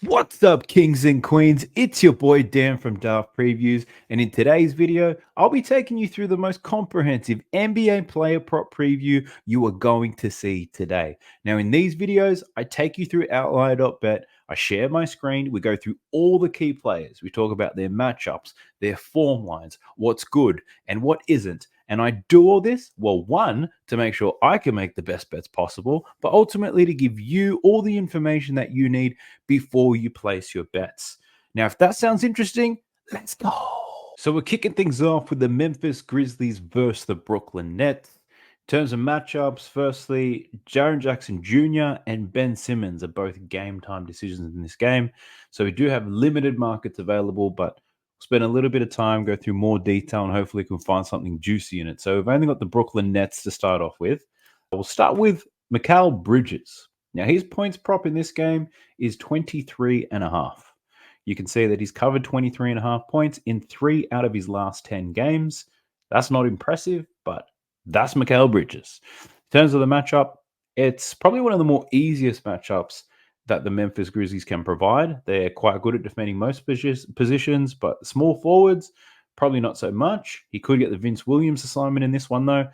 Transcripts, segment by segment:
What's up, kings and queens? It's your boy Dan from Daft Previews, and in today's video, I'll be taking you through the most comprehensive NBA player prop preview you are going to see today. Now, in these videos, I take you through Outlier.bet, I share my screen, we go through all the key players, we talk about their matchups, their form lines, what's good and what isn't. And I do all this, well, one, to make sure I can make the best bets possible, but ultimately to give you all the information that you need before you place your bets. Now, if that sounds interesting, let's go. So we're kicking things off with the Memphis Grizzlies versus the Brooklyn Nets. In terms of matchups, firstly, Jaren Jackson Jr. and Ben Simmons are both game time decisions in this game. So we do have limited markets available, but we'll spend a little bit of time, go through more detail, and hopefully we can find something juicy in it. So we've only got the Brooklyn Nets to start off with. We'll start with Mikal Bridges. Now, his points prop in this game is 23.5. You can see that he's covered 23.5 points in 3 out of his last 10 games. That's not impressive, but that's Mikal Bridges. In terms of the matchup, it's probably one of the more easiest matchups that the Memphis Grizzlies can provide. They're quite good at defending most positions, but small forwards, probably not so much. He could get the Vince Williams assignment in this one, though.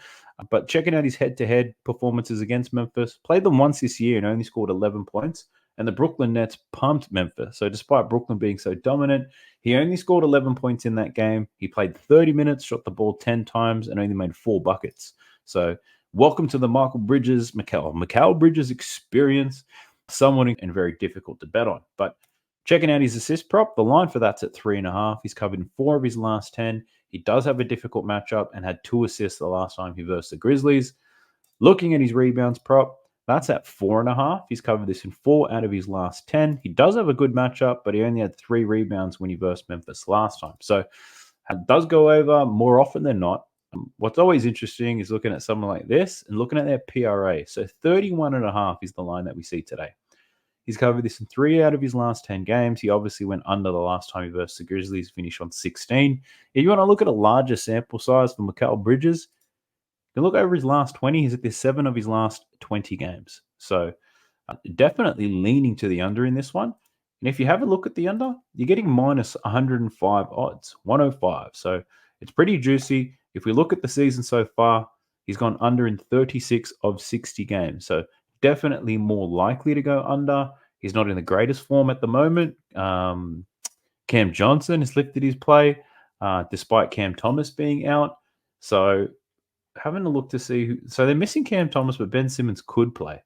But checking out his head-to-head performances against Memphis, played them once this year and only scored 11 points. And the Brooklyn Nets pumped Memphis. So despite Brooklyn being so dominant, he only scored 11 points in that game. He played 30 minutes, shot the ball 10 times, and only made 4 buckets. So welcome to the Mikal Bridges experience. Someone and very difficult to bet on. But checking out his assist prop, the line for that's at 3.5. He's covered in 4 of his last 10. He does have a difficult matchup and had 2 assists the last time he versed the Grizzlies. Looking at his rebounds prop, that's at 4.5. He's covered this in 4 out of his last 10. He does have a good matchup, but he only had 3 rebounds when he versed Memphis last time. So it does go over more often than not. What's always interesting is looking at someone like this and looking at their PRA. So 31.5 is the line that we see today. He's covered this in 3 out of his last 10 games. He obviously went under the last time he versed the Grizzlies, finished on 16. If you want to look at a larger sample size for Mikal Bridges, you can look over his last 20. He's at this 7 of his last 20 games. So definitely leaning to the under in this one. And if you have a look at the under, you're getting minus 105 odds, 105. So it's pretty juicy. If we look at the season so far, he's gone under in 36 of 60 games. So definitely more likely to go under. He's not in the greatest form at the moment. Cam Johnson has lifted his play despite Cam Thomas being out. So having a look to see so they're missing Cam Thomas, but Ben Simmons could play.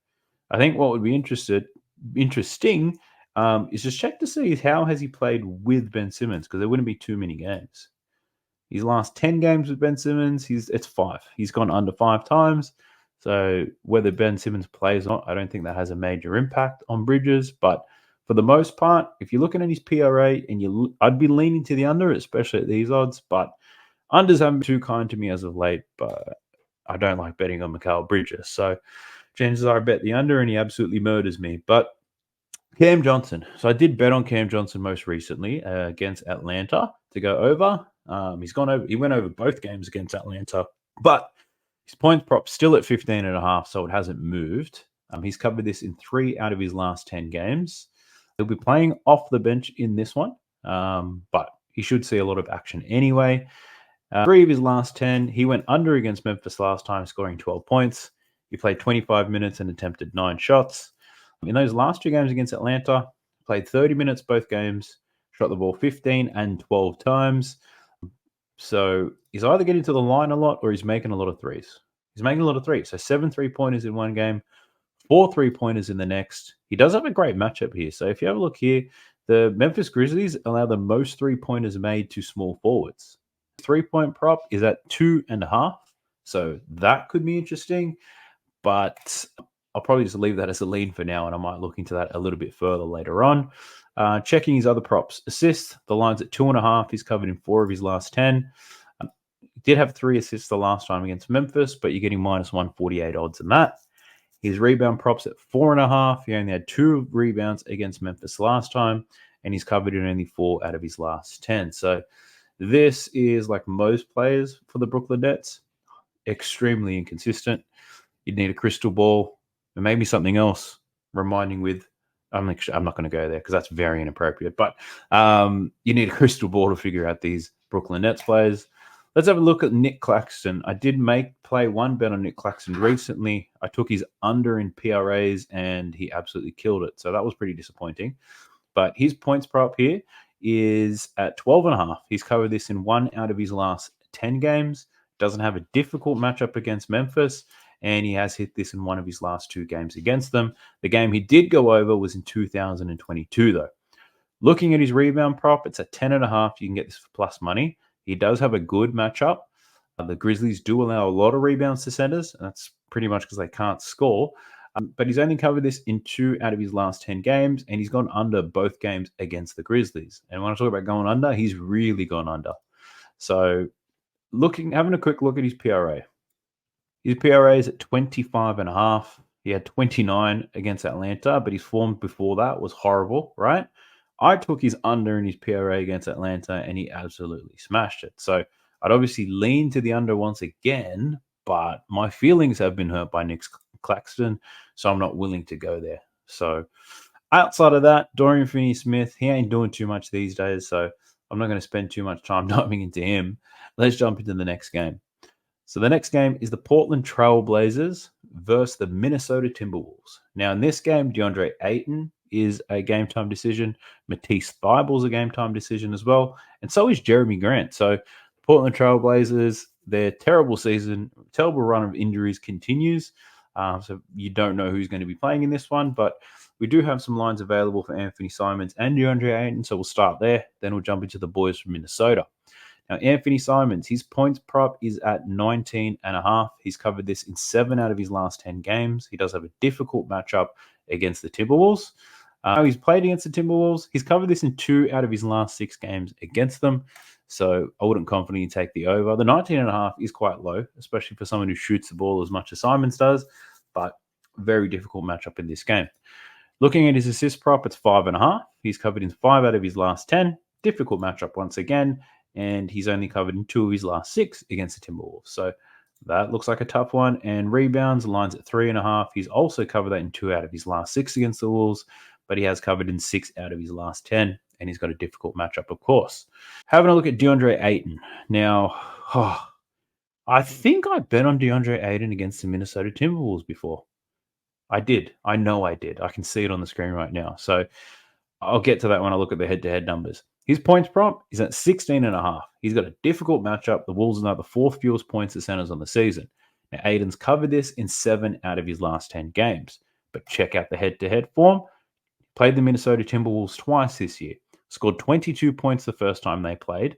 I think what would be interesting is just check to see how has he played with Ben Simmons, because there wouldn't be too many games. His last 10 games with Ben Simmons, it's 5. He's gone under 5 times. So whether Ben Simmons plays or not, I don't think that has a major impact on Bridges. But for the most part, if you're looking at his PRA, and I'd be leaning to the under, especially at these odds. But unders haven't been too kind to me as of late, but I don't like betting on Mikal Bridges. So chances are I bet the under and he absolutely murders me. But Cam Johnson. So I did bet on Cam Johnson most recently against Atlanta to go over. He's gone over. He went over both games against Atlanta, but his points prop still at 15.5, so it hasn't moved. He's covered this in 3 out of his last 10 games. He'll be playing off the bench in this one, but he should see a lot of action anyway. 3 of his last 10, he went under against Memphis last time, scoring 12 points. He played 25 minutes and attempted 9 shots. In those last 2 games against Atlanta, played 30 minutes both games, shot the ball 15 and 12 times. So he's either getting to the line a lot or he's making a lot of threes. He's making a lot of threes. So 7 3-pointers in one game, 4 3-pointers in the next. He does have a great matchup here. So if you have a look here, the Memphis Grizzlies allow the most 3-pointers made to small forwards. 3-point prop is at 2.5. So that could be interesting. But I'll probably just leave that as a lean for now, and I might look into that a little bit further later on. Checking his other props. Assists, the line's at 2.5. He's covered in 4 of his last 10. He did have 3 assists the last time against Memphis, but you're getting minus 148 odds in that. His rebound props at 4.5. He only had 2 rebounds against Memphis last time, and he's covered in only 4 out of his last 10. So this is, like most players for the Brooklyn Nets, extremely inconsistent. You'd need a crystal ball and maybe something else reminding with I'm not going to go there because that's very inappropriate. But you need a crystal ball to figure out these Brooklyn Nets players. Let's have a look at Nick Claxton. I did play one bet on Nick Claxton recently. I took his under in PRAs and he absolutely killed it. So that was pretty disappointing. But his points prop here is at 12.5. He's covered this in 1 out of his last 10 games. Doesn't have a difficult matchup against Memphis, and he has hit this in 1 of his last 2 games against them. The game he did go over was in 2022, though. Looking at his rebound prop, it's at 10.5. You can get this for plus money. He does have a good matchup. The Grizzlies do allow a lot of rebounds to centers, and that's pretty much because they can't score. But he's only covered this in 2 out of his last 10 games, and he's gone under both games against the Grizzlies. And when I talk about going under, he's really gone under. So having a quick look at his PRA. His PRA is at 25.5. He had 29 against Atlanta, but his form before that was horrible, right? I took his under in his PRA against Atlanta, and he absolutely smashed it. So I'd obviously lean to the under once again, but my feelings have been hurt by Nick Claxton, so I'm not willing to go there. So outside of that, Dorian Finney-Smith, he ain't doing too much these days, so I'm not going to spend too much time diving into him. Let's jump into the next game. So the next game is the Portland Trail Blazers versus the Minnesota Timberwolves. Now in this game, DeAndre Ayton is a game time decision. Matisse Thybulle's a game time decision as well. And so is Jeremy Grant. So Portland Trail Blazers, their terrible run of injuries continues. So you don't know who's going to be playing in this one, but we do have some lines available for Anthony Simons and DeAndre Ayton. So we'll start there. Then we'll jump into the boys from Minnesota. Now, Anthony Simons, his points prop is at 19.5. He's covered this in 7 out of his last 10 games. He does have a difficult matchup against the Timberwolves. He's played against the Timberwolves. He's covered this in 2 out of his last 6 games against them. So I wouldn't confidently take the over. The 19.5 is quite low, especially for someone who shoots the ball as much as Simons does, but very difficult matchup in this game. Looking at his assist prop, it's 5.5. He's covered in 5 out of his last 10. Difficult matchup once again. And he's only covered in 2 of his last 6 against the Timberwolves. So that looks like a tough one. And rebounds, lines at 3.5. He's also covered that in 2 out of his last 6 against the Wolves, but he has covered in 6 out of his last 10. And he's got a difficult matchup, of course. Having a look at DeAndre Ayton. Now, I think I bet on DeAndre Ayton against the Minnesota Timberwolves before. I did. I know I did. I can see it on the screen right now. So I'll get to that when I look at the head-to-head numbers. His points prop is at 16.5. He's got a difficult matchup. The Wolves are now the 4th fewest points to centers on the season. Now, Aiden's covered this in 7 out of his last 10 games. But check out the head-to-head form. Played the Minnesota Timberwolves twice this year. Scored 22 points the first time they played.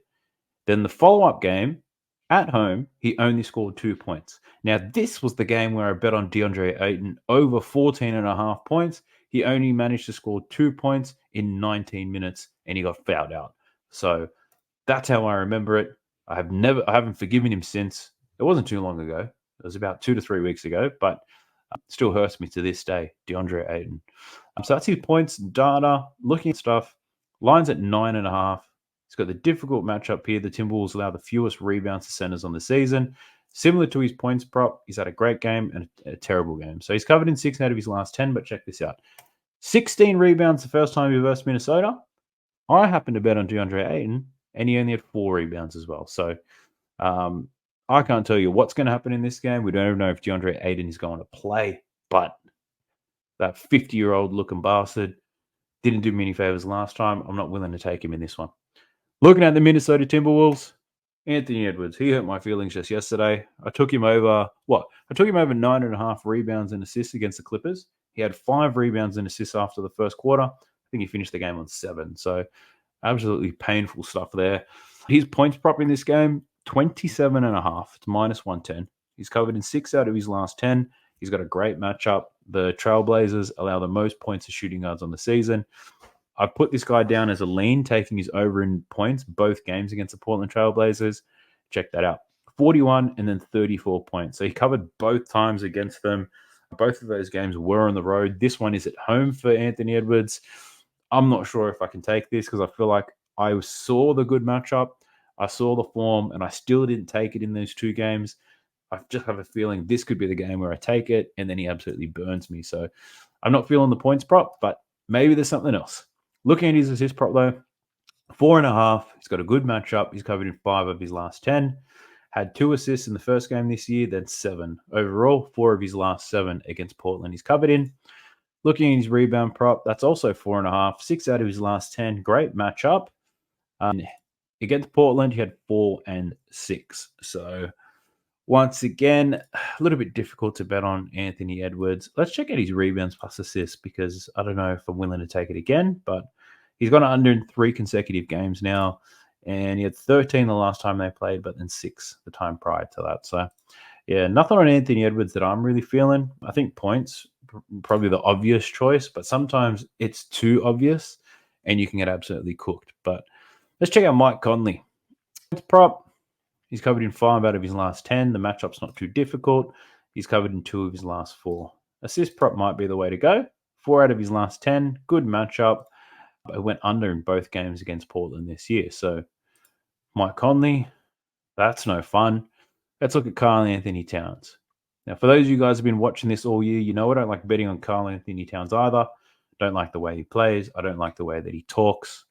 Then the follow-up game, at home, he only scored 2 points. Now, this was the game where I bet on DeAndre Ayton over 14.5 points. He only managed to score 2 points in 19 minutes, and he got fouled out. So that's how I remember it. I haven't forgiven him since. It wasn't too long ago. It was about 2 to 3 weeks ago, but still hurts me to this day, DeAndre Ayton. So that's his points data. Looking at stuff, lines at 9.5. He's got the difficult matchup here. The Timberwolves allow the fewest rebounds to centers on the season. Similar to his points prop, he's had a great game and a terrible game. So he's covered in 6 out of his last 10, but check this out. 16 rebounds the first time he versed Minnesota. I happened to bet on DeAndre Ayton, and he only had 4 rebounds as well. So I can't tell you what's going to happen in this game. We don't even know if DeAndre Ayton is going to play, but that 50-year-old looking bastard didn't do me any favors last time. I'm not willing to take him in this one. Looking at the Minnesota Timberwolves, Anthony Edwards, he hurt my feelings just yesterday. I took him over 9.5 rebounds and assists against the Clippers. He had 5 rebounds and assists after the first quarter. I think he finished the game on 7. So absolutely painful stuff there. His points prop in this game, 27.5. It's minus 110. He's covered in 6 out of his last 10. He's got a great matchup. The Trailblazers allow the most points to shooting guards on the season. I put this guy down as a lean, taking his over in points, both games against the Portland Trailblazers. Check that out. 41 and then 34 points. So he covered both times against them. Both of those games were on the road. This one is at home for Anthony Edwards. I'm not sure if I can take this because I feel like I saw the good matchup. I saw the form, and I still didn't take it in those 2 games. I just have a feeling this could be the game where I take it, and then he absolutely burns me. So I'm not feeling the points prop, but maybe there's something else. Looking at his assist prop though, 4.5. He's got a good matchup. He's covered in 5 of his last 10. Had 2 assists in the first game this year, then 7 overall. 4 of his last 7 against Portland. He's covered in. Looking at his rebound prop, that's also 4.5. 6 out of his last 10. Great matchup. Against Portland, he had 4 and 6. So once again, a little bit difficult to bet on Anthony Edwards. Let's check out his rebounds plus assists because I don't know if I'm willing to take it again, but he's gone under in 3 consecutive games now, and he had 13 the last time they played, but then 6 the time prior to that. So, yeah, nothing on Anthony Edwards that I'm really feeling. I think points, probably the obvious choice, but sometimes it's too obvious and you can get absolutely cooked. But let's check out Mike Conley. Prop, he's covered in 5 out of his last 10. The matchup's not too difficult. He's covered in 2 of his last 4. Assist prop might be the way to go. 4 out of his last 10. Good matchup. It went under in both games against Portland this year. So Mike Conley, that's no fun. Let's look at Karl Anthony Towns. Now, for those of you guys who have been watching this all year, you know I don't like betting on Karl Anthony Towns either. Don't like the way he plays. I don't like the way that he talks.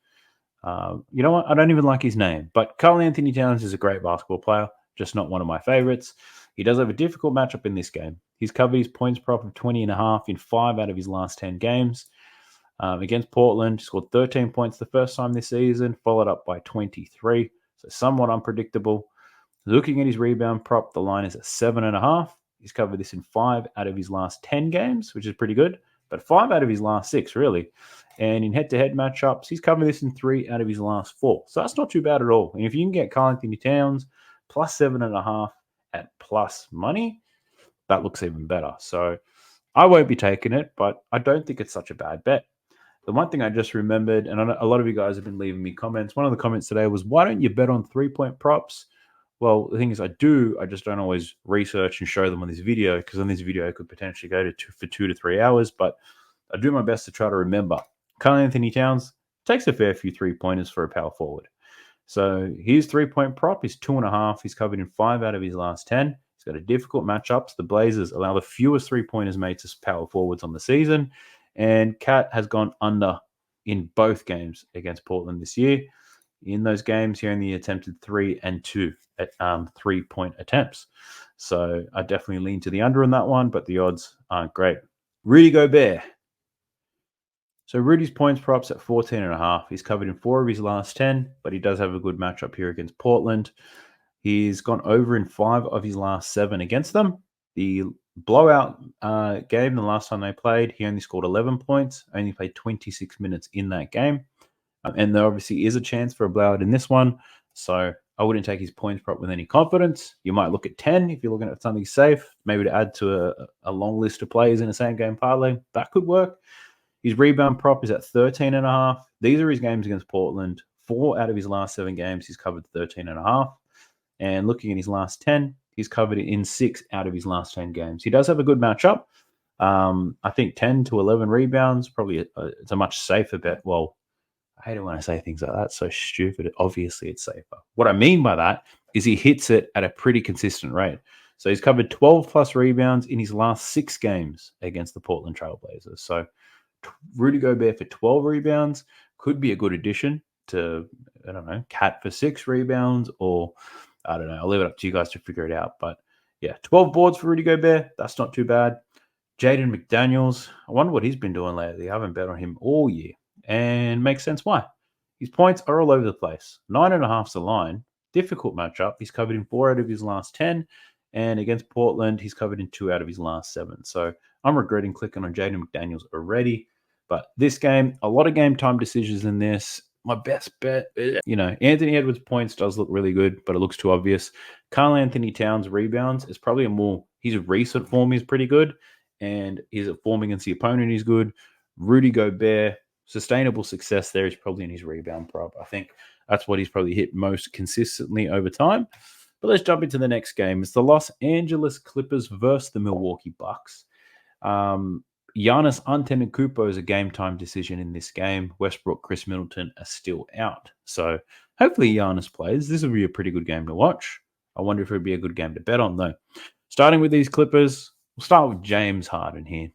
You know what? I don't even like his name. But Karl Anthony Towns is a great basketball player, just not one of my favorites. He does have a difficult matchup in this game. He's covered his points prop of 20.5 in 5 out of his last 10 games. Against Portland, he scored 13 points the first time this season, followed up by 23. So somewhat unpredictable. Looking at his rebound prop, the line is at 7.5. He's covered this in 5 out of his last 10 games, which is pretty good, but 5 out of his last 6, really. And in head-to-head matchups, he's covered this in 3 out of his last 4. So that's not too bad at all. And if you can get Karl Anthony Towns plus 7.5 at plus money, that looks even better. So I won't be taking it, but I don't think it's such a bad bet. The one thing I just remembered, and a lot of you guys have been leaving me comments. One of the comments today was, why don't you bet on 3-point props? Well, the thing is, I just don't always research and show them on this video, because on this video could potentially go for 2 to 3 hours, but I do my best to try to remember. Karl Anthony Towns takes a fair few 3-pointers for a power forward. So his 3-point prop is 2.5. He's covered in 5 out of his last 10. He's got a difficult matchups. The Blazers allow the fewest 3-pointers made to power forwards on the season. And Cat has gone under in both games against Portland this year. In those games, he only attempted 3 and 2 at 3-point attempts. So I definitely lean to the under on that one, but the odds aren't great. Rudy Gobert. So Rudy's points props at 14.5. He's covered in 4 of his last 10, but he does have a good matchup here against Portland. He's gone over in 5 of his last 7 against them. The blowout game, the last time they played, he only scored 11 points, only played 26 minutes in that game. And there obviously is a chance for a blowout in this one. So I wouldn't take his points prop with any confidence. You might look at 10 if you're looking at something safe, maybe to add to a long list of players in a same game parlay. That could work. His rebound prop is at 13.5. These are his games against Portland. 4 out of his last 7 games, he's covered 13.5. And looking at his last 10, he's covered it in 6 out of his last 10 games. He does have a good matchup. I think 10 to 11 rebounds, probably it's a much safer bet. Well, I hate it when I say things like that. It's so stupid. Obviously, it's safer. What I mean by that is he hits it at a pretty consistent rate. So he's covered 12 plus rebounds in his last 6 games against the Portland Trailblazers. So Rudy Gobert for 12 rebounds could be a good addition to, I don't know, Cat for 6 rebounds, or I don't know. I'll leave it up to you guys to figure it out. But yeah, 12 boards for Rudy Gobert. That's not too bad. Jaden McDaniels. I wonder what he's been doing lately. I haven't bet on him all year. And makes sense why. His points are all over the place. 9.5's the line. Difficult matchup. He's covered in 4 out of his last 10. And against Portland, he's covered in 2 out of his last 7. So I'm regretting clicking on Jaden McDaniels already. But this game, a lot of game time decisions in this. My best bet, Anthony Edwards' points does look really good, but it looks too obvious. Karl Anthony Towns' rebounds is probably his recent form is pretty good, and his form against the opponent is good. Rudy Gobert, sustainable success there is probably in his rebound prop. I think that's what he's probably hit most consistently over time. But let's jump into the next game. It's the Los Angeles Clippers versus the Milwaukee Bucks. Giannis Antetokounmpo is a game-time decision in this game. Westbrook, Chris Middleton are still out. So hopefully Giannis plays. This will be a pretty good game to watch. I wonder if it would be a good game to bet on, though. Starting with these Clippers, we'll start with James Harden here.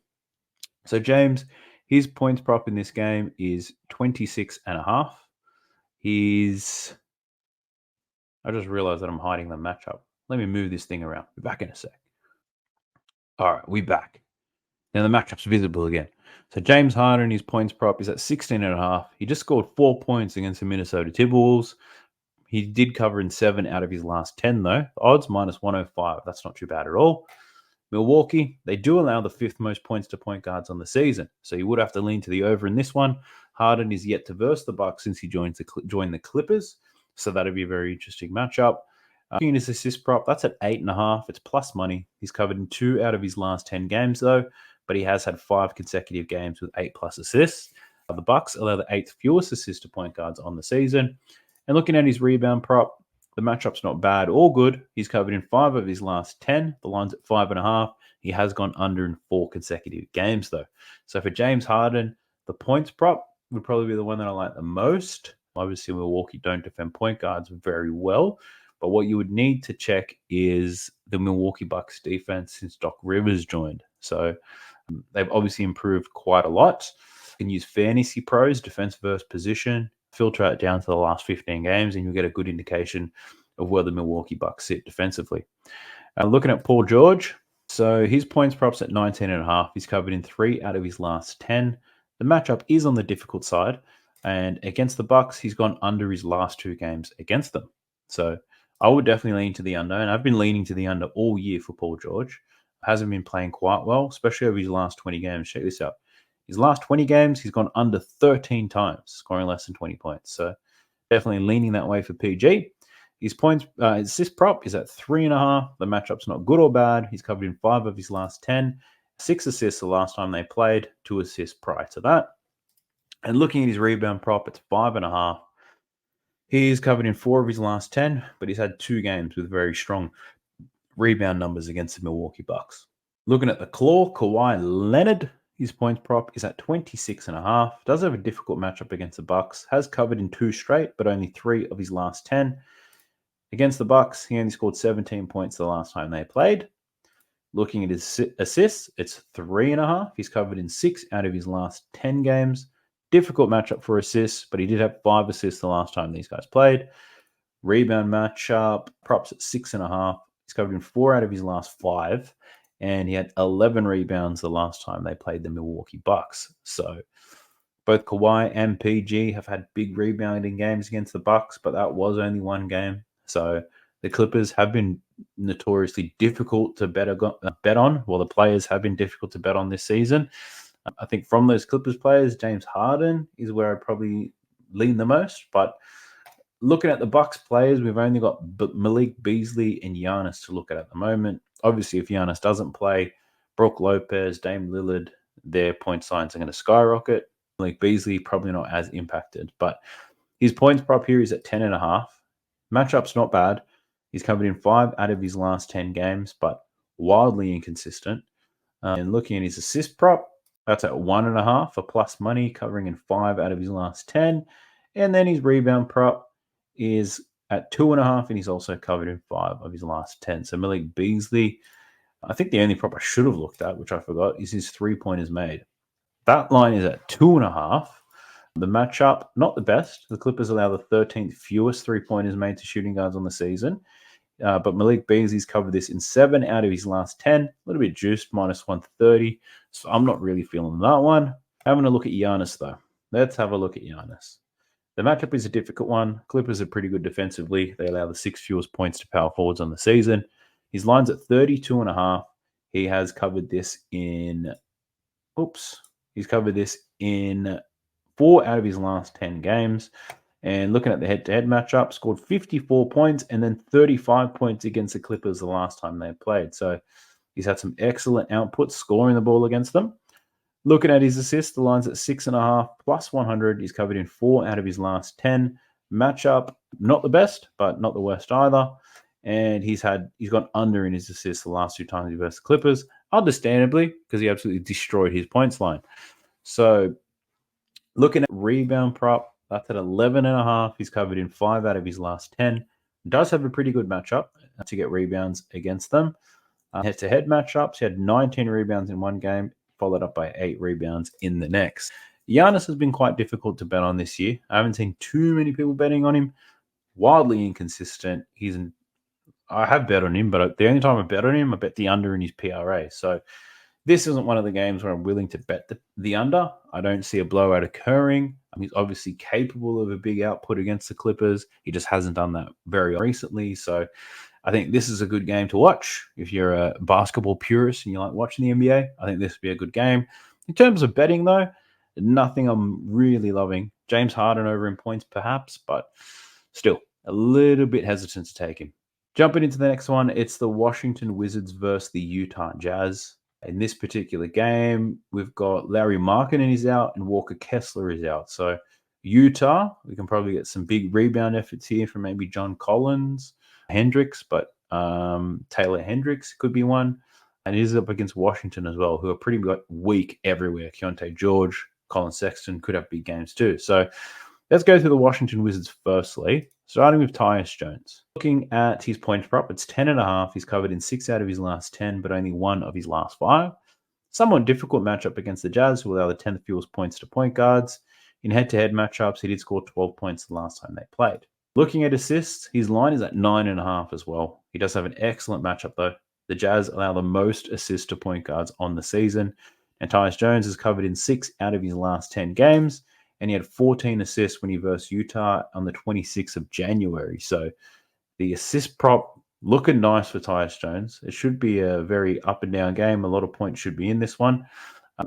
So James, His points prop in this game is 26.5. I just realized that I'm hiding the matchup. Let me move this thing around. Be back in a sec. All right, we back. Now the matchup's visible again. So James Harden, his points prop is at 16.5. He just scored 4 points against the Minnesota Timberwolves. He did cover in 7 out of his last 10, though. Odds minus 105. That's not too bad at all. Milwaukee, they do allow the 5th most points to point guards on the season, so you would have to lean to the over in this one. Harden is yet to verse the Bucks since he joined the Clippers, so that'd be a very interesting matchup. Looking at his assist prop, that's at 8.5. It's plus money. He's covered in 2 out of his last 10 games, though, but he has had 5 consecutive games with 8+ assists. The Bucks allow the 8th fewest assists to point guards on the season. And looking at his rebound prop, the matchup's not bad or good. He's covered in 5 of his last 10. The line's at 5.5. He has gone under in 4 consecutive games, though. So for James Harden, the points prop would probably be the one that I like the most. Obviously, Milwaukee don't defend point guards very well. But what you would need to check is the Milwaukee Bucks defense since Doc Rivers joined. So they've obviously improved quite a lot. You can use Fantasy Pros, defense versus position, filter it down to the last 15 games, and you'll get a good indication of where the Milwaukee Bucks sit defensively. Looking at Paul George, so his points props at 19.5. He's covered in 3 out of his last 10. The matchup is on the difficult side, and against the Bucks, he's gone under his last 2 games against them. So I would definitely lean to the under, and I've been leaning to the under all year for Paul George. Hasn't been playing quite well, especially over his last 20 games. Check this out. His last 20 games, he's gone under 13 times, scoring less than 20 points. So definitely leaning that way for PG. His points, assist prop is at 3.5. The matchup's not good or bad. He's covered in 5 of his last 10. 6 assists the last time they played, 2 assists prior to that. And looking at his rebound prop, it's 5.5. He's covered in 4 of his last 10, but he's had 2 games with very strong rebound numbers against the Milwaukee Bucks. Looking at the claw, Kawhi Leonard, his points prop is at 26.5. Does have a difficult matchup against the Bucks. Has covered in 2 straight, but only 3 of his last 10. Against the Bucks, he only scored 17 points the last time they played. Looking at his assists, it's 3.5. He's covered in 6 out of his last 10 games. Difficult matchup for assists, but he did have 5 assists the last time these guys played. Rebound matchup, props at 6.5. He's covered in 4 out of his last 5, and he had 11 rebounds the last time they played the Milwaukee Bucks. So both Kawhi and PG have had big rebounding games against the Bucks, but that was only 1 game. So the Clippers have been notoriously difficult to bet on. Well, the players have been difficult to bet on this season. I think from those Clippers players, James Harden is where I probably lean the most. But looking at the Bucks players, we've only got Malik Beasley and Giannis to look at the moment. Obviously, if Giannis doesn't play, Brook Lopez, Dame Lillard, their point signs are going to skyrocket. Malik Beasley probably not as impacted, but his points prop here is at 10.5. Matchup's not bad. He's covered in 5 out of his last 10 games, but wildly inconsistent. And looking at his assist prop, that's at 1.5 for plus money, covering in 5 out of his last 10. And then his rebound prop is at 2.5, and he's also covered in 5 of his last 10. So Malik Beasley, I think the only prop I should have looked at, which I forgot, is his 3-pointers made. That line is at 2.5. The matchup, not the best. The Clippers allow the 13th fewest 3-pointers made to shooting guards on the season. But Malik Beasley's covered this in 7 out of his last 10. A little bit juiced, minus 130. So I'm not really feeling that one. Having a look at Giannis, though. Let's have a look at Giannis. The matchup is a difficult one. Clippers are pretty good defensively. They allow the 6th fewest points to power forwards on the season. His line's at 32.5. He has covered this in... He's covered this in 4 out of his last 10 games. And looking at the head-to-head matchup, scored 54 points and then 35 points against the Clippers the last time they played. So he's had some excellent outputs scoring the ball against them. Looking at his assists, the line's at 6.5 plus 100. He's covered in 4 out of his last 10. Matchup, not the best, but not the worst either. And he's gone under in his assists the last 2 times he versus the Clippers, understandably, because he absolutely destroyed his points line. So looking at rebound prop, that's at 11.5. He's covered in 5 out of his last 10. Does have a pretty good matchup to get rebounds against them. Head-to-head matchups, he had 19 rebounds in 1 game. followed up by 8 rebounds in the next. Giannis has been quite difficult to bet on this year. I haven't seen too many people betting on him. Wildly inconsistent. I have bet on him, but the only time I bet on him, I bet the under in his PRA. So this isn't one of the games where I'm willing to bet the under. I don't see a blowout occurring. He's obviously capable of a big output against the Clippers. He just hasn't done that very recently. So I think this is a good game to watch. If you're a basketball purist and you like watching the NBA, I think this would be a good game. In terms of betting, though, nothing I'm really loving. James Harden over in points, perhaps, but still a little bit hesitant to take him. Jumping into the next one, it's the Washington Wizards versus the Utah Jazz. In this particular game, we've got Larry Markkinen is out and Walker Kessler is out. So Utah, we can probably get some big rebound efforts here from maybe John Collins, Hendricks, but Taylor Hendricks could be one. And it is up against Washington as well, who are pretty weak everywhere. Keontae George, Colin Sexton could have big games too. So let's go through the Washington Wizards firstly, starting with Tyus Jones. Looking at his points prop, it's 10.5. He's covered in 6 out of his last 10, but only 1 of his last 5. Somewhat difficult matchup against the Jazz, who allow the 10th fewest points to point guards. In head-to-head matchups, he did score 12 points the last time they played. Looking at assists, his line is at 9.5 as well. He does have an excellent matchup though. The Jazz allow the most assists to point guards on the season, and Tyus Jones is covered in 6 out of his last 10 games, and he had 14 assists when he versed Utah on the 26th of January. So the assist prop looking nice for Tyus Jones. It should be a very up and down game. A lot of points should be in this one.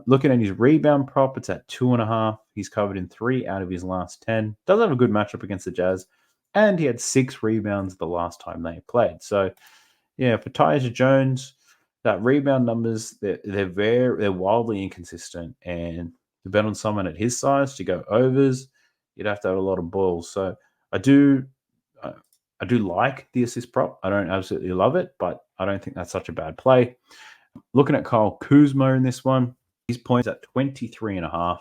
Looking at his rebound prop, it's at 2.5. He's covered in 3 out of his last 10. Does have a good matchup against the Jazz, and he had 6 rebounds the last time they played. So yeah, for Tyus Jones, that rebound numbers, they're wildly inconsistent, and to bet on someone at his size to go overs, you'd have to have a lot of balls. So I do like the assist prop. I don't absolutely love it, but I don't think that's such a bad play. Looking at Kyle Kuzma in this one, his points at 23.5.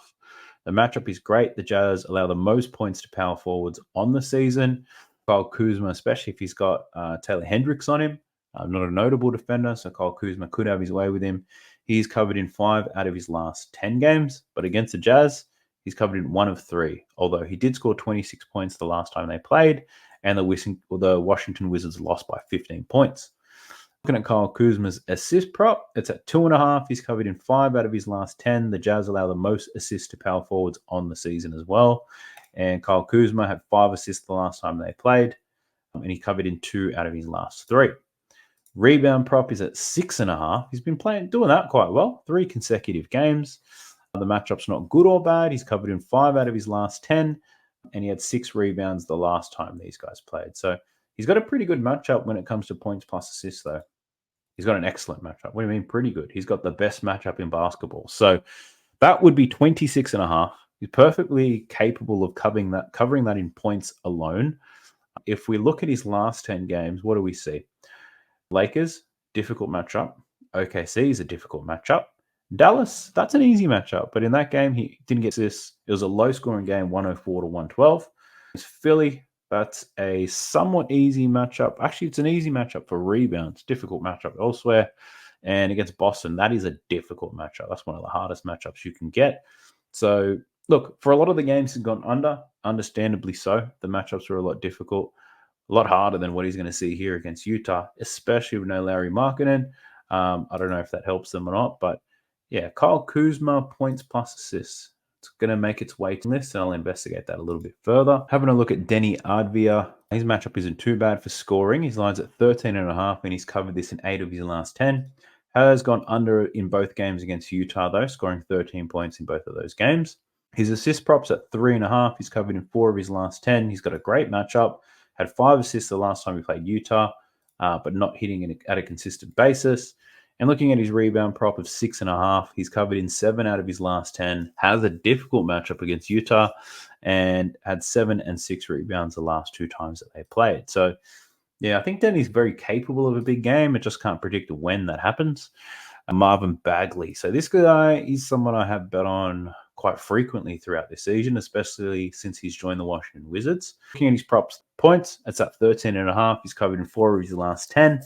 The matchup is great. The Jazz allow the most points to power forwards on the season. Kyle Kuzma, especially if he's got Taylor Hendricks on him, not a notable defender, so Kyle Kuzma could have his way with him. He's covered in 5 out of his last 10 games, but against the Jazz, he's covered in 1 of 3, although he did score 26 points the last time they played, and the Washington Wizards lost by 15 points. Looking at Kyle Kuzma's assist prop, it's at 2.5. He's covered in 5 out of his last 10. The Jazz allow the most assists to power forwards on the season as well, and Kyle Kuzma had 5 assists the last time they played, and he covered in 2 out of his last 3. Rebound prop is at 6.5. He's been doing that quite well. 3 consecutive games. The matchup's not good or bad. He's covered in 5 out of his last 10, and he had 6 rebounds the last time these guys played. So he's got a pretty good matchup when it comes to points plus assists, though. He's got an excellent matchup. What do you mean pretty good? He's got the best matchup in basketball. So that would be 26.5. He's perfectly capable of covering that in points alone. If we look at his last 10 games, what do we see? Lakers, difficult matchup. OKC is a difficult matchup. Dallas, that's an easy matchup. But in that game, he didn't get this. It was a low-scoring game, 104 to 112. It's Philly, that's a somewhat easy matchup. Actually, it's an easy matchup for rebounds. Difficult matchup elsewhere. And against Boston, that is a difficult matchup. That's one of the hardest matchups you can get. So, look, for a lot of the games he's gone under, understandably so. The matchups are a lot difficult. A lot harder than what he's going to see here against Utah, especially with no Larry Markkinen. I don't know if that helps them or not, but yeah, Kyle Kuzma, points plus assists. It's going to make its way to this, and I'll investigate that a little bit further. Having a look at Denny Advia. His matchup isn't too bad for scoring. His line's at 13.5, and he's covered this in 8 of his last 10. Has gone under in both games against Utah, though, scoring 13 points in both of those games. His assist prop's at 3.5. He's covered in 4 of his last 10. He's got a great matchup. Had 5 assists the last time we played Utah, but not hitting at a consistent basis. And looking at his rebound prop of 6.5, he's covered in 7 out of his last 10. Has a difficult matchup against Utah, and had 7 and 6 rebounds the last 2 times that they played. So, yeah, I think Denny's very capable of a big game. I just can't predict when that happens. Marvin Bagley. So this guy is someone I have bet on quite frequently throughout this season, especially since he's joined the Washington Wizards. Looking at his props points, it's at 13.5. He's covered in 4 of his last 10.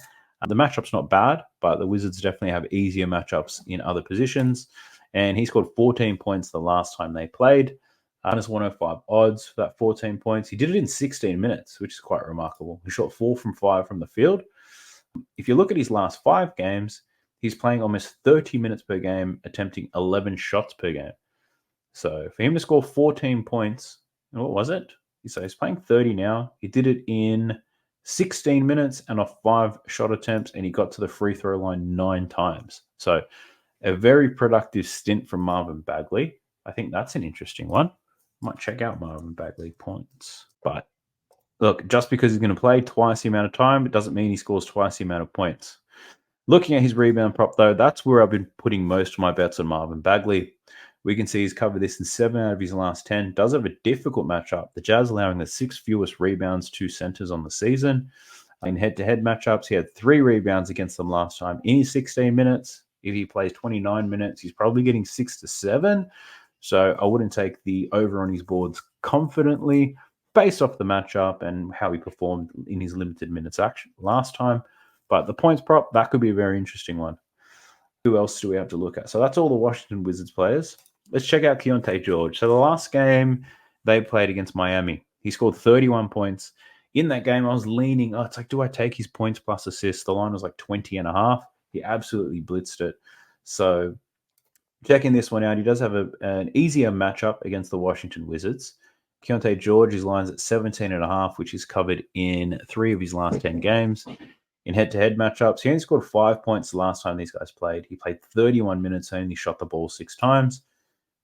The matchup's not bad, but the Wizards definitely have easier matchups in other positions. and he scored 14 points the last time they played. Minus 105 odds for that 14 points. He did it in 16 minutes, which is quite remarkable. He shot 4 from 5 from the field. If you look at his last 5 games, he's playing almost 30 minutes per game, attempting 11 shots per game. So for him to score 14 points, what was it? So he's playing 30 now. He did it in 16 minutes and off 5 shot attempts, and he got to the free throw line 9 times. So a very productive stint from Marvin Bagley. I think that's an interesting one. Might check out Marvin Bagley points. But look, just because he's going to play twice the amount of time, it doesn't mean he scores twice the amount of points. Looking at his rebound prop, though, that's where I've been putting most of my bets on Marvin Bagley. We can see he's covered this in 7 out of his last 10. Does have a difficult matchup. The Jazz allowing the 6th fewest rebounds to centers on the season. In head-to-head matchups, he had 3 rebounds against them last time in his 16 minutes. If he plays 29 minutes, he's probably getting 6 to 7. So I wouldn't take the over on his boards confidently based off the matchup and how he performed in his limited minutes action last time. But the points prop, that could be a very interesting one. Who else do we have to look at? So that's all the Washington Wizards players. Let's check out Keontae George. So the last game they played against Miami, he scored 31 points. In that game, I was leaning, it's like, do I take his points plus assists? The line was like 20.5. He absolutely blitzed it. So checking this one out, he does have an easier matchup against the Washington Wizards. Keontae George, his line's at 17.5, which is covered in 3 of his last 10 games. In head-to-head matchups, he only scored 5 points the last time these guys played. He played 31 minutes, only shot the ball 6 times.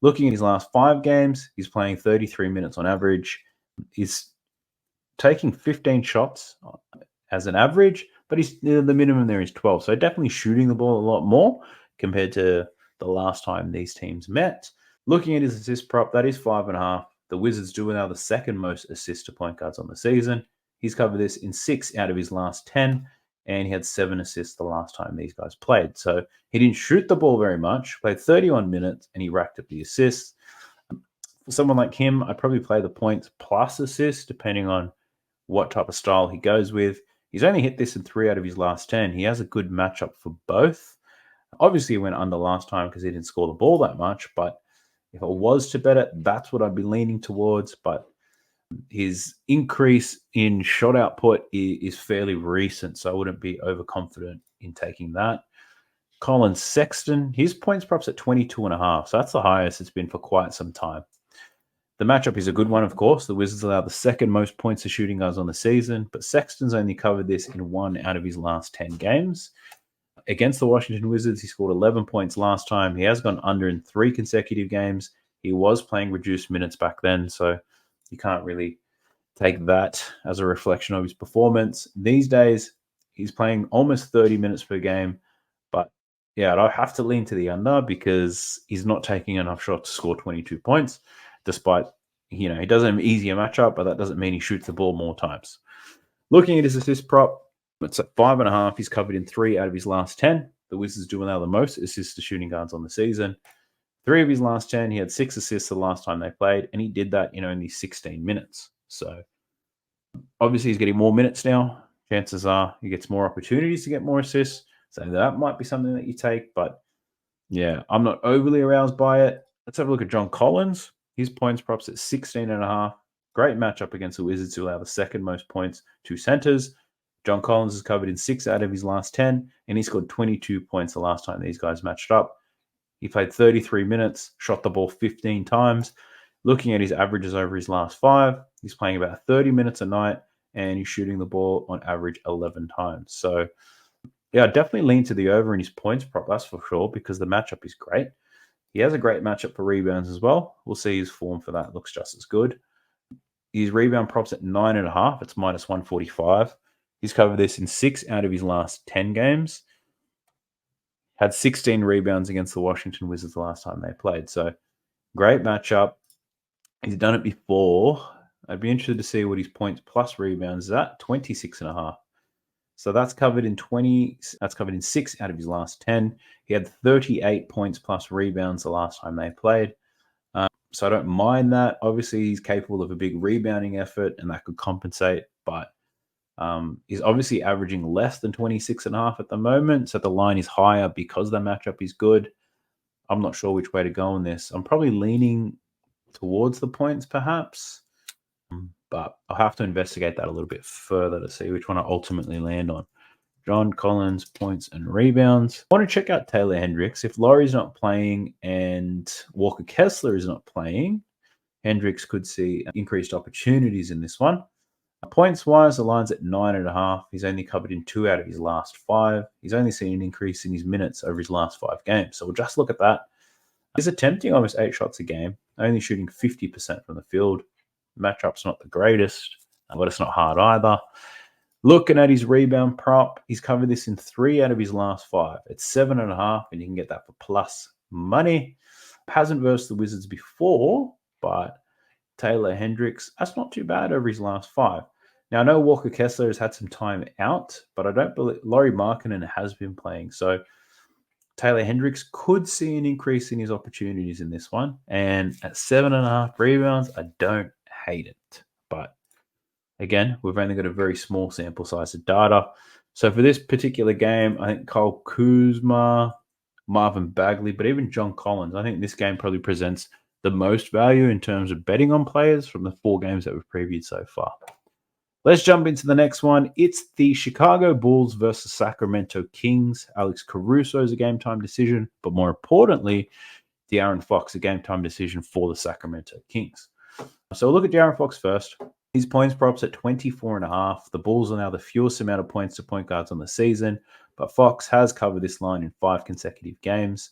Looking at his last 5 games, he's playing 33 minutes on average. He's taking 15 shots as an average, but the minimum there is 12. So definitely shooting the ball a lot more compared to the last time these teams met. Looking at his assist prop, that is 5.5. The Wizards do allow the 2nd most assists to point guards on the season. He's covered this in 6 out of his last 10. And he had 7 assists the last time these guys played. So he didn't shoot the ball very much, played 31 minutes, and he racked up the assists. For someone like him, I'd probably play the points plus assists, depending on what type of style he goes with. He's only hit this in 3 out of his last 10. He has a good matchup for both. Obviously, he went under last time because he didn't score the ball that much. But if I was to bet it, that's what I'd be leaning towards. But his increase in shot output is fairly recent, so I wouldn't be overconfident in taking that. Colin Sexton, his points props at 22.5, so that's the highest it's been for quite some time. The matchup is a good one, of course. The Wizards allow the 2nd most points to shooting guards on the season, but Sexton's only covered this in 1 out of his last 10 games. Against the Washington Wizards, he scored 11 points last time. He has gone under in 3 consecutive games. He was playing reduced minutes back then, so you can't really take that as a reflection of his performance. These days, he's playing almost 30 minutes per game. But yeah, I'd have to lean to the under because he's not taking enough shots to score 22 points, despite, he doesn't have an easier matchup, but that doesn't mean he shoots the ball more times. Looking at his assist prop, it's at 5.5. He's covered in 3 out of his last 10. The Wizards do allow the most assists to shooting guards on the season. 3 of his last 10, he had 6 assists the last time they played, and he did that in only 16 minutes. So obviously he's getting more minutes now. Chances are he gets more opportunities to get more assists. So that might be something that you take. But yeah, I'm not overly aroused by it. Let's have a look at John Collins. His points props at 16.5. Great matchup against the Wizards, who allow the 2nd most points to centers. John Collins is covered in 6 out of his last 10, and he scored 22 points the last time these guys matched up. He played 33 minutes, shot the ball 15 times. Looking at his averages over his last 5, he's playing about 30 minutes a night, and he's shooting the ball on average 11 times. So, yeah, definitely lean to the over in his points prop, that's for sure, because the matchup is great. He has a great matchup for rebounds as well. We'll see his form for that. Looks just as good. His rebound props at 9.5. It's minus 145. He's covered this in 6 out of his last 10 games. Had 16 rebounds against the Washington Wizards the last time they played. So, great matchup. He's done it before. I'd be interested to see what his points plus rebounds is at. 26.5. So that's covered in 6 out of his last 10. He had 38 points plus rebounds the last time they played. So I don't mind that. Obviously, he's capable of a big rebounding effort, and that could compensate. But he's obviously averaging less than 26.5 at the moment. So the line is higher because the matchup is good. I'm not sure which way to go on this. I'm probably leaning towards the points, perhaps. But I'll have to investigate that a little bit further to see which one I ultimately land on. John Collins, points and rebounds. I want to check out Taylor Hendricks. If Laurie's not playing and Walker Kessler is not playing, Hendricks could see increased opportunities in this one. Points-wise, the line's at 9.5. He's only covered in 2 out of his last 5. He's only seen an increase in his minutes over his last 5 games. So we'll just look at that. He's attempting almost 8 shots a game, only shooting 50% from the field. Matchup's not the greatest, but it's not hard either. Looking at his rebound prop, he's covered this in 3 out of his last 5. It's 7.5, and you can get that for plus money. Hasn't versed the Wizards before, but Taylor Hendricks, that's not too bad over his last 5. Now, I know Walker Kessler has had some time out, but I don't believe Lauri Markkanen has been playing. So Taylor Hendricks could see an increase in his opportunities in this one. And at 7.5 rebounds, I don't hate it. But again, we've only got a very small sample size of data. So for this particular game, I think Kyle Kuzma, Marvin Bagley, but even John Collins, I think this game probably presents the most value in terms of betting on players from the 4 games that we've previewed so far. Let's jump into the next one. It's the Chicago Bulls versus Sacramento Kings. Alex Caruso is a game time decision, but more importantly, De'Aaron Fox, a game time decision for the Sacramento Kings. So we'll look at De'Aaron Fox first. His points props at 24.5. The Bulls are now the fewest amount of points to point guards on the season, but Fox has covered this line in 5 consecutive games.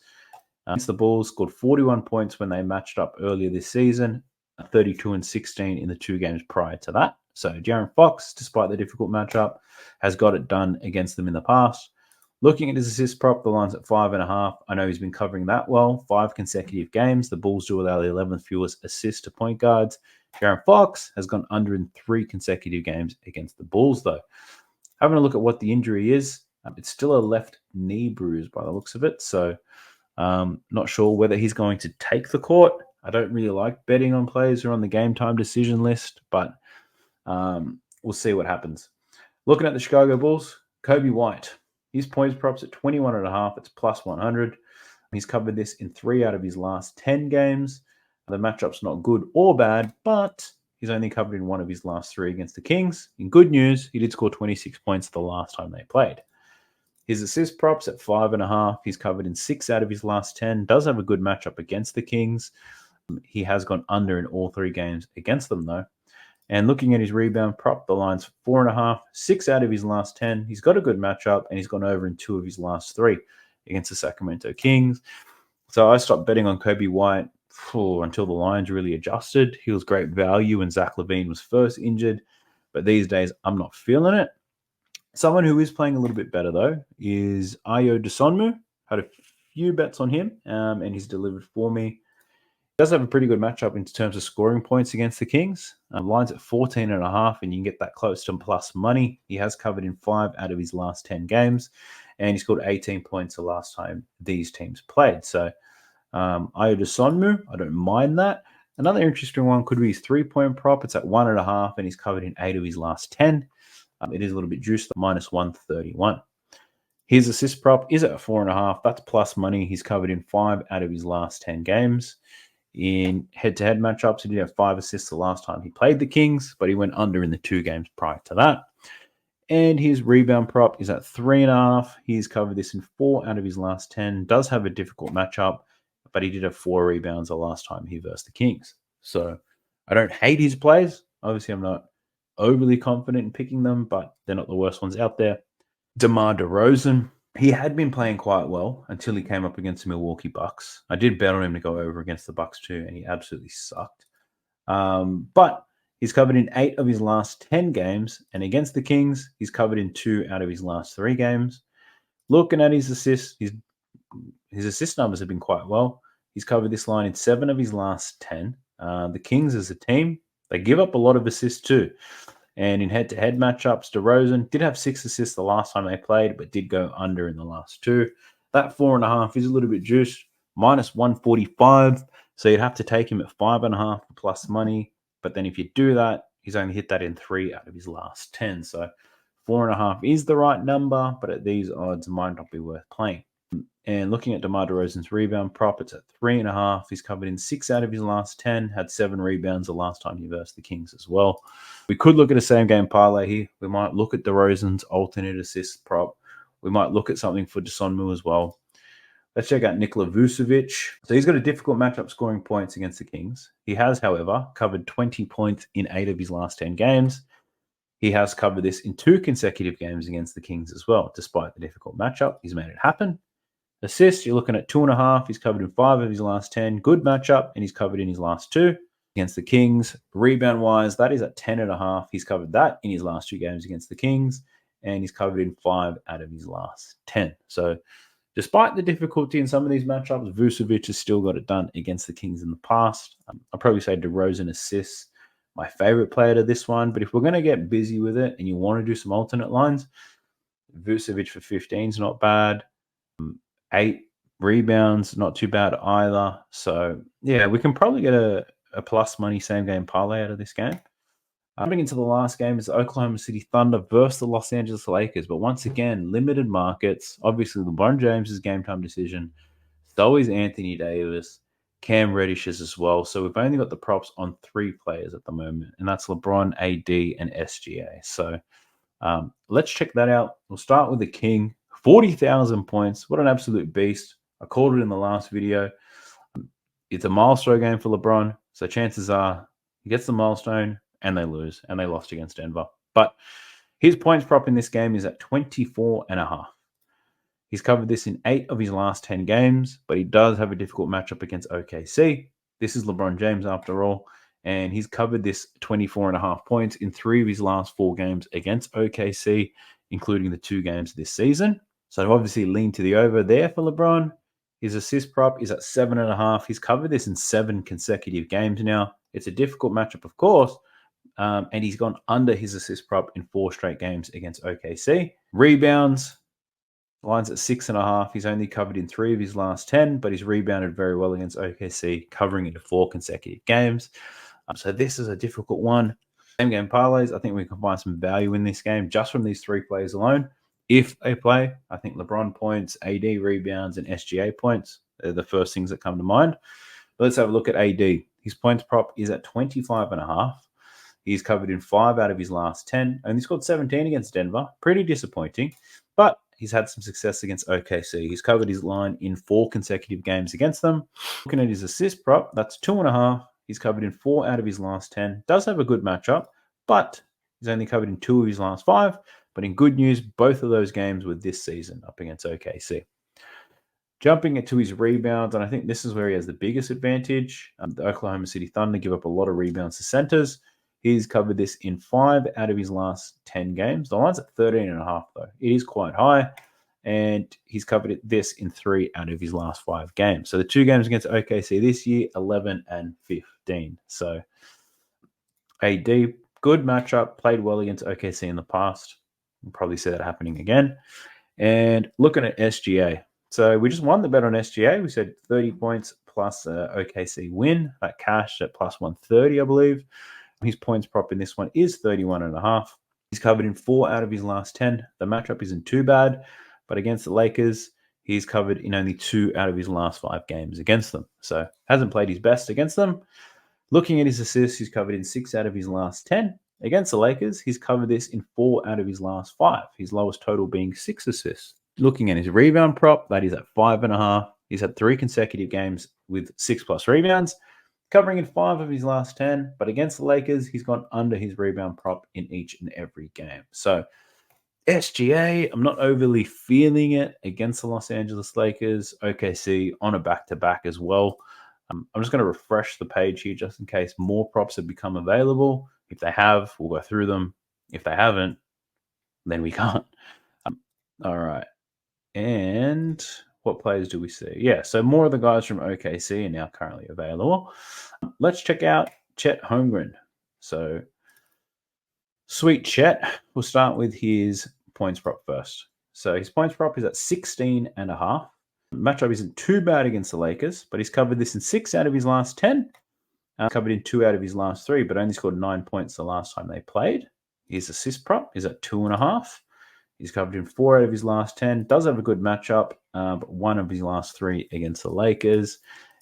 The Bulls scored 41 points when they matched up earlier this season, 32 and 16 in the 2 games prior to that. So De'Aaron Fox, despite the difficult matchup, has got it done against them in the past. Looking at his assist prop, the line's at 5.5. I know he's been covering that well. 5 consecutive games. The Bulls do allow the 11th fewest assists to point guards. De'Aaron Fox has gone under in 3 consecutive games against the Bulls, though. Having a look at what the injury is, it's still a left knee bruise by the looks of it. So not sure whether he's going to take the court. I don't really like betting on players who are on the game time decision list, but we'll see what happens. Looking at the Chicago Bulls, Kobe White. His points props at 21.5. It's plus 100. He's covered this in 3 out of his last 10 games. The matchup's not good or bad, but he's only covered in 1 of his last 3 against the Kings. In good news, he did score 26 points the last time they played. His assist props at 5.5. He's covered in 6 out of his last 10. Does have a good matchup against the Kings. He has gone under in all 3 games against them, though. And looking at his rebound prop, the line's 4.5, 6 out of his last 10. He's got a good matchup, and he's gone over in 2 of his last 3 against the Sacramento Kings. So I stopped betting on Kobe White until the lines really adjusted. He was great value when Zach LaVine was first injured, but these days I'm not feeling it. Someone who is playing a little bit better, though, is Ayo Dosunmu. Had a few bets on him, and he's delivered for me. Does have a pretty good matchup in terms of scoring points against the Kings. Line's at 14.5, and you can get that close to plus money. He has covered in 5 out of his last 10 games, and he scored 18 points the last time these teams played. So Ayo Dosunmu, I don't mind that. Another interesting one could be his 3-point prop. It's at 1.5, and he's covered in 8 of his last 10. It is a little bit juiced, minus 131. His assist prop is at 4.5. That's plus money. He's covered in 5 out of his last 10 games. In head-to-head matchups, he did have 5 assists the last time he played the Kings, but he went under in the 2 games prior to that. And his rebound prop is at 3.5. He's covered this in 4 out of his last 10. Does have a difficult matchup, but he did have 4 rebounds the last time he versed the Kings. So I don't hate his plays. Obviously, I'm not overly confident in picking them, but they're not the worst ones out there. DeMar DeRozan. He had been playing quite well until he came up against the Milwaukee Bucks. I did bet on him to go over against the Bucks too, and he absolutely sucked. But he's covered in 8 of his last 10 games, and against the Kings, he's covered in 2 out of his last 3 games. Looking at his assists, his assist numbers have been quite well. He's covered this line in 7 of his last 10. The Kings as a team, they give up a lot of assists too. And in head-to-head matchups, DeRozan did have 6 assists the last time they played, but did go under in the last 2. That 4.5 is a little bit juiced, minus 145. So you'd have to take him at 5.5 plus money. But then if you do that, he's only hit that in 3 out of his last 10. So 4.5 is the right number, but at these odds, might not be worth playing. And looking at DeMar DeRozan's rebound prop, it's at 3.5. He's covered in 6 out of his last 10, had 7 rebounds the last time he versed the Kings as well. We could look at a same game parlay here. We might look at DeRozan's alternate assist prop. We might look at something for Desonmu as well. Let's check out Nikola Vucevic. So he's got a difficult matchup scoring points against the Kings. He has, however, covered 20 points in 8 of his last 10 games. He has covered this in 2 consecutive games against the Kings as well. Despite the difficult matchup, he's made it happen. Assists, you're looking at 2.5. He's covered in 5 of his last 10. Good matchup, and he's covered in his last 2 against the Kings. Rebound-wise, that is at 10.5. He's covered that in his last 2 games against the Kings, and he's covered in 5 out of his last 10. So despite the difficulty in some of these matchups, Vucevic has still got it done against the Kings in the past. I'll probably say DeRozan assists, my favorite player to this one. But if we're going to get busy with it and you want to do some alternate lines, Vucevic for 15 is not bad. 8 rebounds, not too bad either. So, yeah, we can probably get a plus money same game parlay out of this game. Coming into the last game is the Oklahoma City Thunder versus the Los Angeles Lakers. But once again, limited markets. Obviously, LeBron James' game time decision. So is Anthony Davis. Cam Reddish is as well. So we've only got the props on 3 players at the moment. And that's LeBron, AD, and SGA. So let's check that out. We'll start with the King. 40,000 points. What an absolute beast. I called it in the last video. It's a milestone game for LeBron. So chances are he gets the milestone and they lose. And they lost against Denver. But his points prop in this game is at 24.5. He's covered this in 8 of his last 10 games. But he does have a difficult matchup against OKC. This is LeBron James after all. And he's covered this 24.5 points in 3 of his last 4 games against OKC, including the 2 games this season. So I've obviously leaned to the over there for LeBron. His assist prop is at 7.5. He's covered this in 7 consecutive games now. It's a difficult matchup, of course, and he's gone under his assist prop in 4 straight games against OKC. Rebounds, lines at 6.5. He's only covered in 3 of his last 10, but he's rebounded very well against OKC, covering into 4 consecutive games. So this is a difficult one. Same game parlays, I think we can find some value in this game just from these 3 players alone. If they play, I think LeBron points, AD rebounds, and SGA points are the first things that come to mind. But let's have a look at AD. His points prop is at 25.5. He's covered in 5 out of his last 10. Only scored 17 against Denver. Pretty disappointing. But he's had some success against OKC. He's covered his line in 4 consecutive games against them. Looking at his assist prop, that's 2.5. He's covered in 4 out of his last 10. Does have a good matchup, but he's only covered in 2 of his last 5. But in good news, both of those games were this season up against OKC. Jumping into his rebounds, and I think this is where he has the biggest advantage. The Oklahoma City Thunder give up a lot of rebounds to centers. He's covered this in 5 out of his last 10 games. The line's at 13.5, though. It is quite high. And he's covered this in 3 out of his last 5 games. So the 2 games against OKC this year, 11 and 15. So AD, good matchup, played well against OKC in the past. We'll probably see that happening again. And looking at SGA. So we just won the bet on SGA. We said 30 points plus OKC win. That cashed at plus 130, I believe. His points prop in this one is 31.5. He's covered in 4 out of his last 10. The matchup isn't too bad. But against the Lakers, he's covered in only 2 out of his last 5 games against them. So hasn't played his best against them. Looking at his assists, he's covered in 6 out of his last 10. Against the Lakers, he's covered this in 4 out of his last 5, his lowest total being 6 assists. Looking at his rebound prop, that is at 5.5. He's had 3 consecutive games with 6+ rebounds, covering in 5 of his last 10. But against the Lakers, he's gone under his rebound prop in each and every game. So SGA, I'm not overly feeling it against the Los Angeles Lakers. OKC on a back-to-back as well. I'm just going to refresh the page here just in case more props have become available. If they have, we'll go through them. If they haven't, then we can't. All right. And what players do we see? Yeah, so more of the guys from OKC are now currently available. Let's check out Chet Holmgren. So, sweet Chet. We'll start with his points prop first. So his points prop is at 16.5. Matchup isn't too bad against the Lakers, but he's covered this in 6 out of his last 10. Covered in 2 out of his last 3, but only scored 9 points the last time they played. His assist prop is at 2.5. He's covered in 4 out of his last 10. Does have a good matchup, but 1 of his last 3 against the Lakers.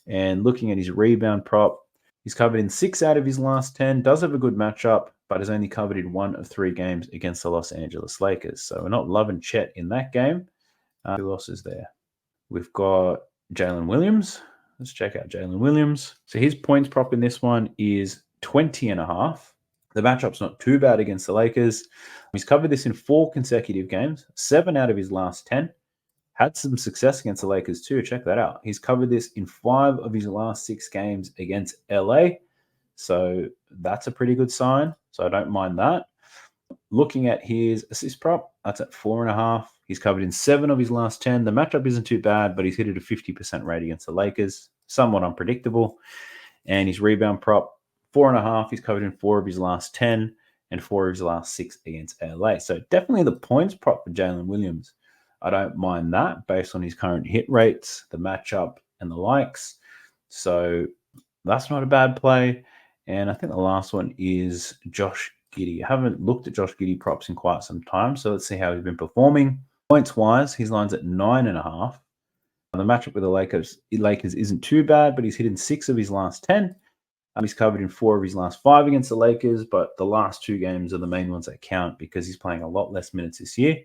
And looking at his rebound prop, he's covered in 6 out of his last 10. Does have a good matchup, but has only covered in 1 of 3 games against the Los Angeles Lakers. So we're not loving Chet in that game. Who else is there? We've got Jalen Williams. Let's check out Jalen Williams. So his points prop in this one is 20.5. The matchup's not too bad against the Lakers. He's covered this in 4 consecutive games, 7 out of his last 10. Had some success against the Lakers too. Check that out. He's covered this in 5 of his last 6 games against LA. So that's a pretty good sign. So I don't mind that. Looking at his assist prop, that's at 4.5. He's covered in 7 of his last 10. The matchup isn't too bad, but he's hit at a 50% rate against the Lakers. Somewhat unpredictable. And his rebound prop, 4.5. He's covered in 4 of his last 10 and 4 of his last 6 against LA. So definitely the points prop for Jalen Williams. I don't mind that based on his current hit rates, the matchup, and the likes. So that's not a bad play. And I think the last one is Josh Giddey. I haven't looked at Josh Giddey props in quite some time, so let's see how he's been performing. Points-wise, his line's at 9.5. The matchup with the Lakers isn't too bad, but he's hit in 6 of his last 10. He's covered in 4 of his last 5 against the Lakers, but the last 2 games are the main ones that count because he's playing a lot less minutes this year.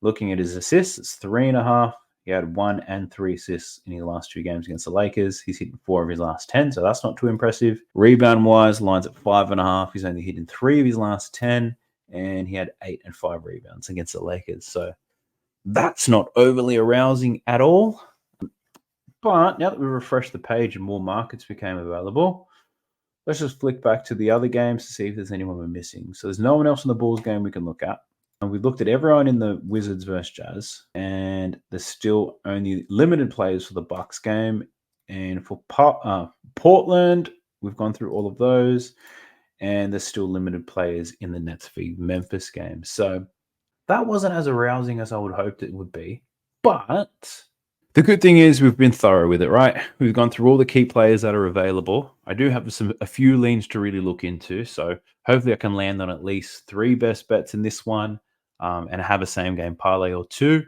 Looking at his assists, it's 3.5. He had 1 and 3 assists in his last 2 games against the Lakers. He's hit 4 of his last 10, so that's not too impressive. Rebound-wise, line's at 5.5. He's only hit in 3 of his last 10, and he had 8 and 5 rebounds against the Lakers. So that's not overly arousing at all. But now that we refreshed the page and more markets became available, let's just flick back to the other games to see if there's anyone we're missing. So there's no one else in the Bulls game we can look at. And we've looked at everyone in the Wizards versus Jazz, and there's still only limited players for the Bucks game. And for Portland, we've gone through all of those, and there's still limited players in the Nets v Memphis game. So that wasn't as arousing as I would hoped it would be. But the good thing is we've been thorough with it, right? We've gone through all the key players that are available. I do have a few leans to really look into, so hopefully I can land on at least 3 best bets in this one. And have a same game parlay or 2.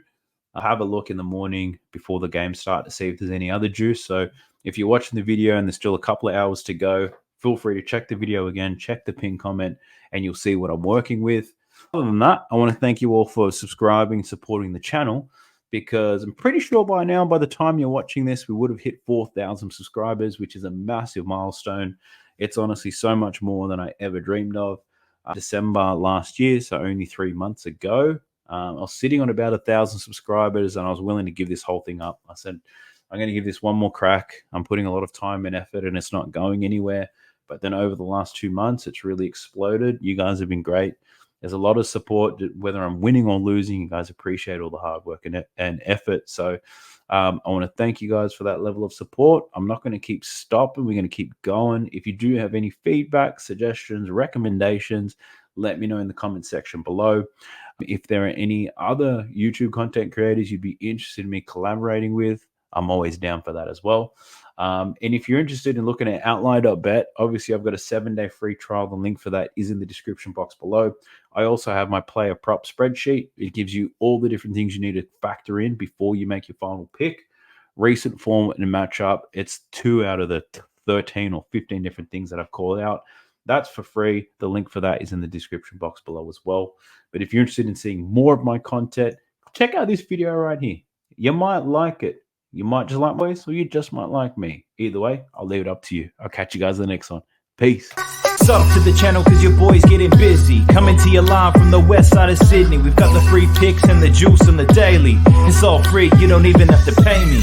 I'll have a look in the morning before the game start to see if there's any other juice. So if you're watching the video and there's still a couple of hours to go, feel free to check the video again, check the pinned comment, and you'll see what I'm working with. Other than that, I want to thank you all for subscribing and supporting the channel, because I'm pretty sure by now, by the time you're watching this, we would have hit 4,000 subscribers, which is a massive milestone. It's honestly so much more than I ever dreamed of. December last year, so only 3 months ago, I was sitting on about 1,000 subscribers, and I was willing to give this whole thing up. I said, I'm going to give this one more crack. I'm putting a lot of time and effort, and it's not going anywhere. But then over the last 2 months, it's really exploded. You guys have been great. There's a lot of support, whether I'm winning or losing. You guys appreciate all the hard work and effort. So I want to thank you guys for that level of support. I'm not going to keep stopping. We're going to keep going. If you do have any feedback, suggestions, recommendations, let me know in the comment section below. If there are any other YouTube content creators you'd be interested in me collaborating with, I'm always down for that as well. And if you're interested in looking at outlier.bet, obviously I've got a 7-day free trial. The link for that is in the description box below. I also have my player prop spreadsheet. It gives you all the different things you need to factor in before you make your final pick. Recent form and matchup, it's 2 out of the 13 or 15 different things that I've called out. That's for free. The link for that is in the description box below as well. But if you're interested in seeing more of my content, check out this video right here. You might like it. You might just like my voice, or you just might like me. Either way, I'll leave it up to you. I'll catch you guys in the next one. Peace. Sub to the channel cause your boy's getting busy. Coming to you live from the west side of Sydney. We've got the free picks and the juice on the daily. It's all free, you don't even have to pay me.